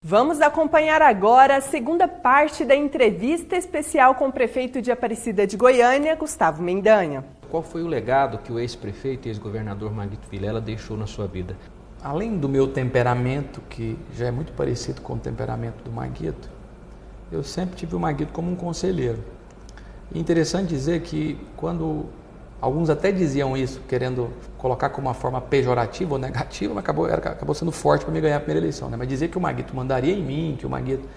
Vamos acompanhar agora a segunda parte da entrevista especial com o prefeito de Aparecida de Goiânia, Gustavo Mendanha. Qual foi o legado que o ex-prefeito e ex-governador Maguito Vilela deixou na sua vida? Além do meu temperamento, que já é muito parecido com o temperamento do Maguito, eu sempre tive o Maguito como um conselheiro. E é interessante dizer que quando alguns até diziam isso, querendo colocar como uma forma pejorativa ou negativa, mas acabou sendo forte para me ganhar a primeira eleição, né? Mas dizer que o Maguito mandaria em mim, que o Maguito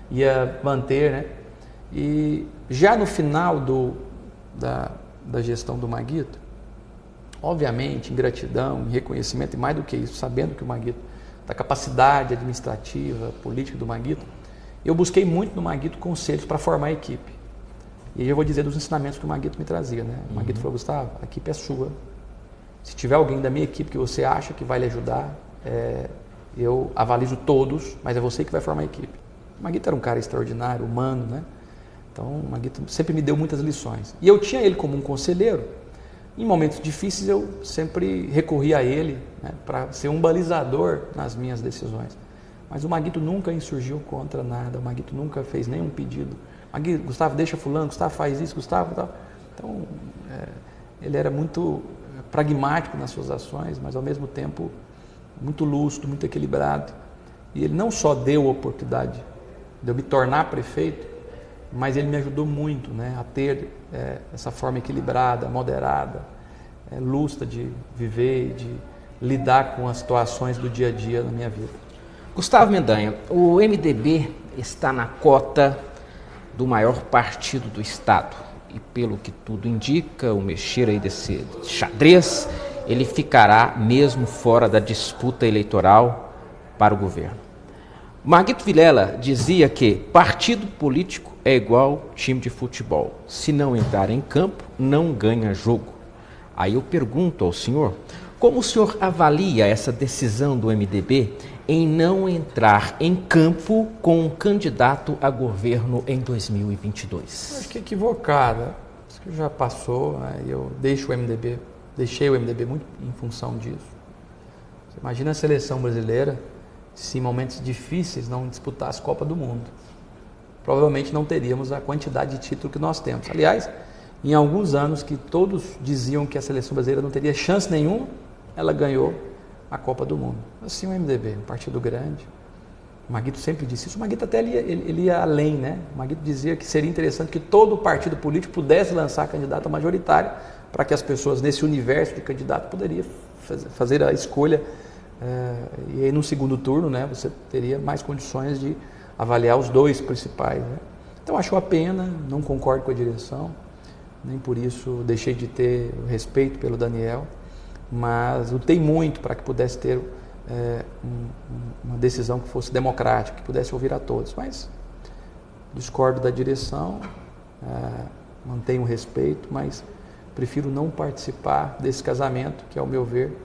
ia manter, né? E já no final da gestão do Maguito, obviamente, em gratidão, em reconhecimento, e mais do que isso, sabendo que o Maguito, da capacidade administrativa, política do Maguito, eu busquei muito no Maguito conselhos para formar a equipe. E aí eu vou dizer dos ensinamentos que o Maguito me trazia, né? O Maguito falou: Gustavo, a equipe é sua. Se tiver alguém da minha equipe que você acha que vai lhe ajudar, eu avalizo todos, mas é você que vai formar a equipe. O Maguito era um cara extraordinário, humano, né? Então, o Maguito sempre me deu muitas lições. E eu tinha ele como um conselheiro. Em momentos difíceis, eu sempre recorri a ele, né, para ser um balizador nas minhas decisões. Mas o Maguito nunca insurgiu contra nada, o Maguito nunca fez nenhum pedido. Maguito, Gustavo, deixa fulano, Gustavo, faz isso, Gustavo, tal. Então, ele era muito pragmático nas suas ações, mas ao mesmo tempo muito lúcido, muito equilibrado. E ele não só deu a oportunidade de eu me tornar prefeito, mas ele me ajudou muito, né, a ter essa forma equilibrada, moderada, lúcida de viver e de lidar com as situações do dia a dia na minha vida. Gustavo Mendanha, o MDB está na cota do maior partido do Estado. E pelo que tudo indica, o mexer aí desse xadrez, ele ficará mesmo fora da disputa eleitoral para o governo. Maguito Vilela dizia que partido político é igual time de futebol. Se não entrar em campo, não ganha jogo. Aí eu pergunto ao senhor, como o senhor avalia essa decisão do MDB em não entrar em campo com um candidato a governo em 2022? Acho que é equivocada. Isso que já passou, né? Eu deixei o MDB muito em função disso. Você imagina a seleção brasileira se em momentos difíceis não disputasse a Copa do Mundo. Provavelmente não teríamos a quantidade de título que nós temos. Aliás, em alguns anos que todos diziam que a seleção brasileira não teria chance nenhuma, ela ganhou a Copa do Mundo. Assim o MDB, um partido grande. O Maguito sempre disse isso. O Maguito até ele ia além, né? O Maguito dizia que seria interessante que todo partido político pudesse lançar candidato majoritário para que as pessoas nesse universo de candidato poderiam fazer a escolha. E aí no segundo turno, né, você teria mais condições de avaliar os dois principais, né? Então acho a pena, não concordo com a direção, nem por isso deixei de ter respeito pelo Daniel, mas lutei muito para que pudesse ter uma decisão que fosse democrática, que pudesse ouvir a todos, mas discordo da direção, mantenho o respeito, mas prefiro não participar desse casamento, que ao meu ver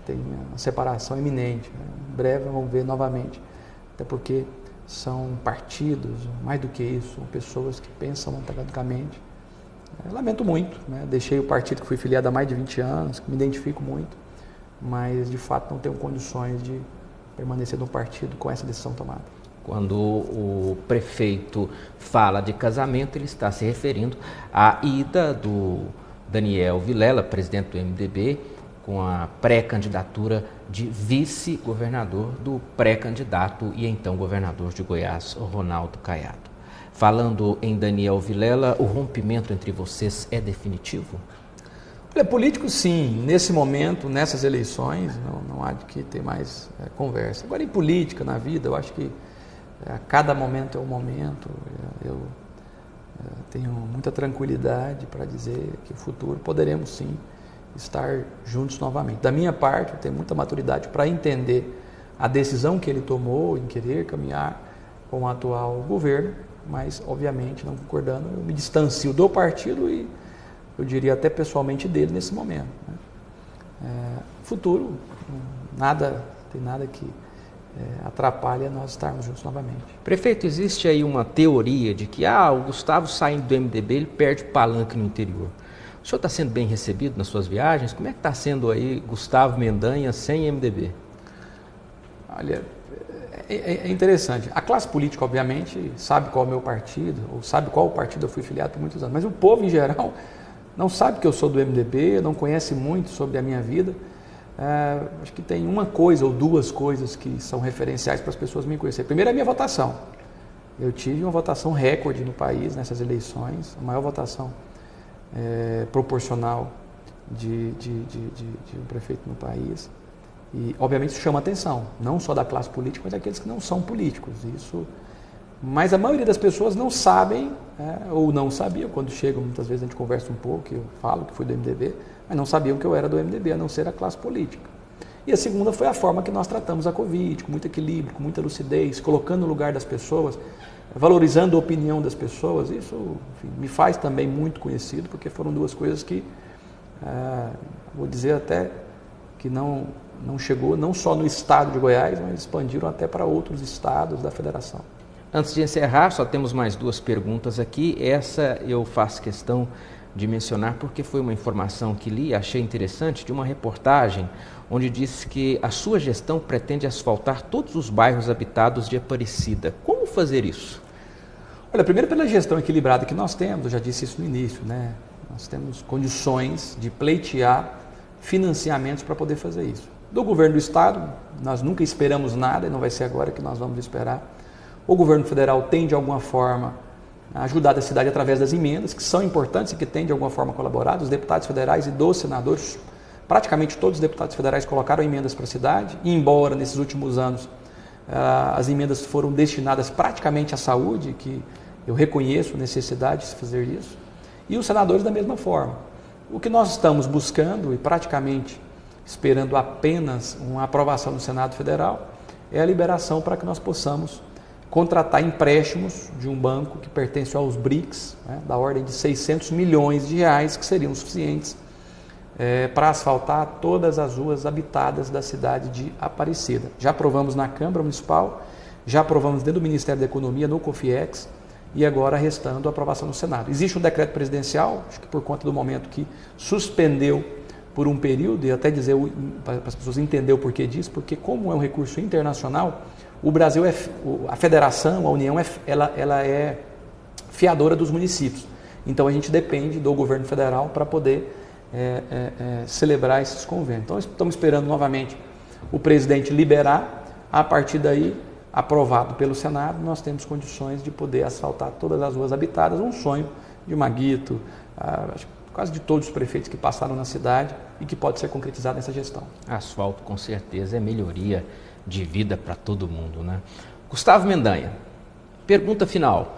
tem uma separação iminente. Em breve vamos ver novamente, até porque são partidos, mais do que isso, são pessoas que pensam antagonicamente. Lamento muito, né? Deixei o partido que fui filiado há mais de 20 anos, que me identifico muito, mas de fato não tenho condições de permanecer no partido com essa decisão tomada. Quando o prefeito fala de casamento, ele está se referindo à ida do Daniel Vilela, presidente do MDB, com a pré-candidatura de vice-governador do pré-candidato e então governador de Goiás, Ronaldo Caiado. Falando em Daniel Vilela, o rompimento entre vocês é definitivo? Olha, político sim, nesse momento, nessas eleições, não há de que ter mais conversa. Agora em política, na vida, eu acho que a cada momento é um momento. Eu tenho muita tranquilidade para dizer que no futuro poderemos sim estar juntos novamente. Da minha parte, eu tenho muita maturidade para entender a decisão que ele tomou em querer caminhar com o atual governo, mas, obviamente, não concordando, eu me distancio do partido e, eu diria, até pessoalmente dele nesse momento, né? Futuro, tem nada que atrapalha nós estarmos juntos novamente. Prefeito, existe aí uma teoria de que o Gustavo saindo do MDB, ele perde palanque no interior. O senhor está sendo bem recebido nas suas viagens? Como é que está sendo aí Gustavo Mendanha sem MDB? Olha, É interessante. A classe política, obviamente, sabe qual é o meu partido, ou sabe qual partido eu fui filiado por muitos anos, mas o povo, em geral, não sabe que eu sou do MDB, não conhece muito sobre a minha vida. Acho que tem uma coisa ou duas coisas que são referenciais para as pessoas me conhecerem. Primeiro, é a minha votação. Eu tive uma votação recorde no país nessas eleições, a maior votação proporcional de um prefeito no país. E, obviamente, isso chama atenção, não só da classe política, mas daqueles que não são políticos. Mas a maioria das pessoas não sabem, ou não sabiam, quando chegam, muitas vezes a gente conversa um pouco, eu falo que fui do MDB, mas não sabiam que eu era do MDB, a não ser a classe política. E a segunda foi a forma que nós tratamos a Covid, com muito equilíbrio, com muita lucidez, colocando no lugar das pessoas, valorizando a opinião das pessoas. Isso, enfim, me faz também muito conhecido, porque foram duas coisas que, vou dizer até que não chegou não só no estado de Goiás, mas expandiram até para outros estados da federação. Antes de encerrar, só temos mais duas perguntas aqui. Essa eu faço questão de mencionar porque foi uma informação que li e achei interessante de uma reportagem onde diz que a sua gestão pretende asfaltar todos os bairros habitados de Aparecida. Como fazer isso? Olha, primeiro pela gestão equilibrada que nós temos, eu já disse isso no início, né? Nós temos condições de pleitear financiamentos para poder fazer isso. Do governo do estado, nós nunca esperamos nada e não vai ser agora que nós vamos esperar. O governo federal tem, de alguma forma, ajudado a cidade através das emendas, que são importantes e que têm, de alguma forma, colaborado. Os deputados federais e dos senadores, praticamente todos os deputados federais colocaram emendas para a cidade, e embora, nesses últimos anos, as emendas foram destinadas praticamente à saúde, que eu reconheço a necessidade de fazer isso, e os senadores da mesma forma. O que nós estamos buscando, e praticamente esperando apenas uma aprovação do Senado Federal, é a liberação para que nós possamos contratar empréstimos de um banco que pertence aos BRICS, da ordem de 600 milhões de reais, que seriam suficientes para asfaltar todas as ruas habitadas da cidade de Aparecida. Já aprovamos na Câmara Municipal, já aprovamos dentro do Ministério da Economia, no COFIEX, e agora restando a aprovação no Senado. Existe um decreto presidencial, acho que por conta do momento que suspendeu por um período, e até dizer para as pessoas entenderem o porquê disso, porque como é um recurso internacional, o Brasil, a federação, a União, ela é fiadora dos municípios. Então a gente depende do governo federal para poder celebrar esses convênios. Então estamos esperando novamente o presidente liberar, a partir daí, aprovado pelo Senado, nós temos condições de poder asfaltar todas as ruas habitadas, um sonho de Maguito, acho que quase de todos os prefeitos que passaram na cidade e que pode ser concretizado nessa gestão. Asfalto, com certeza, é melhoria de vida para todo mundo, né? Gustavo Mendanha, pergunta final.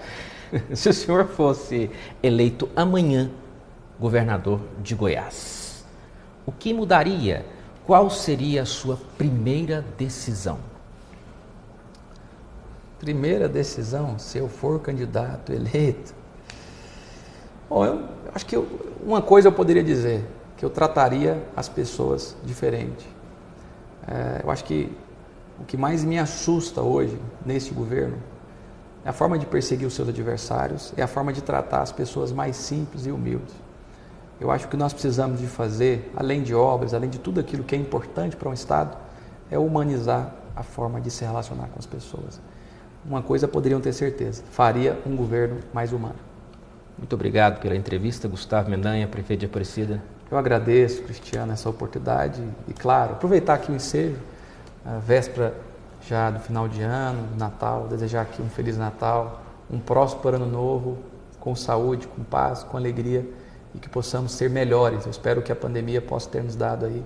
Se o senhor fosse eleito amanhã governador de Goiás, o que mudaria? Qual seria a sua primeira decisão? Primeira decisão, se eu for candidato eleito? Bom, eu acho que uma coisa eu poderia dizer, que eu trataria as pessoas diferente. Eu acho que o que mais me assusta hoje, nesse governo, é a forma de perseguir os seus adversários, é a forma de tratar as pessoas mais simples e humildes. Eu acho que o que nós precisamos de fazer, além de obras, além de tudo aquilo que é importante para um Estado, é humanizar a forma de se relacionar com as pessoas. Uma coisa poderiam ter certeza, faria um governo mais humano. Muito obrigado pela entrevista, Gustavo Mendanha, prefeito de Aparecida. Eu agradeço, Cristiano, essa oportunidade e, claro, aproveitar aqui o ensejo, a véspera já do final de ano, Natal, desejar aqui um Feliz Natal, um próspero Ano Novo, com saúde, com paz, com alegria e que possamos ser melhores. Eu espero que a pandemia possa ter nos dado aí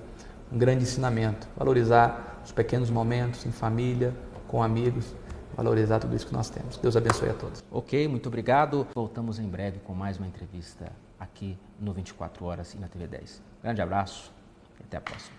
um grande ensinamento, valorizar os pequenos momentos em família, com amigos, valorizar tudo isso que nós temos. Deus abençoe a todos. Ok, muito obrigado. Voltamos em breve com mais uma entrevista aqui no 24 Horas e na TV 10. Grande abraço e até a próxima.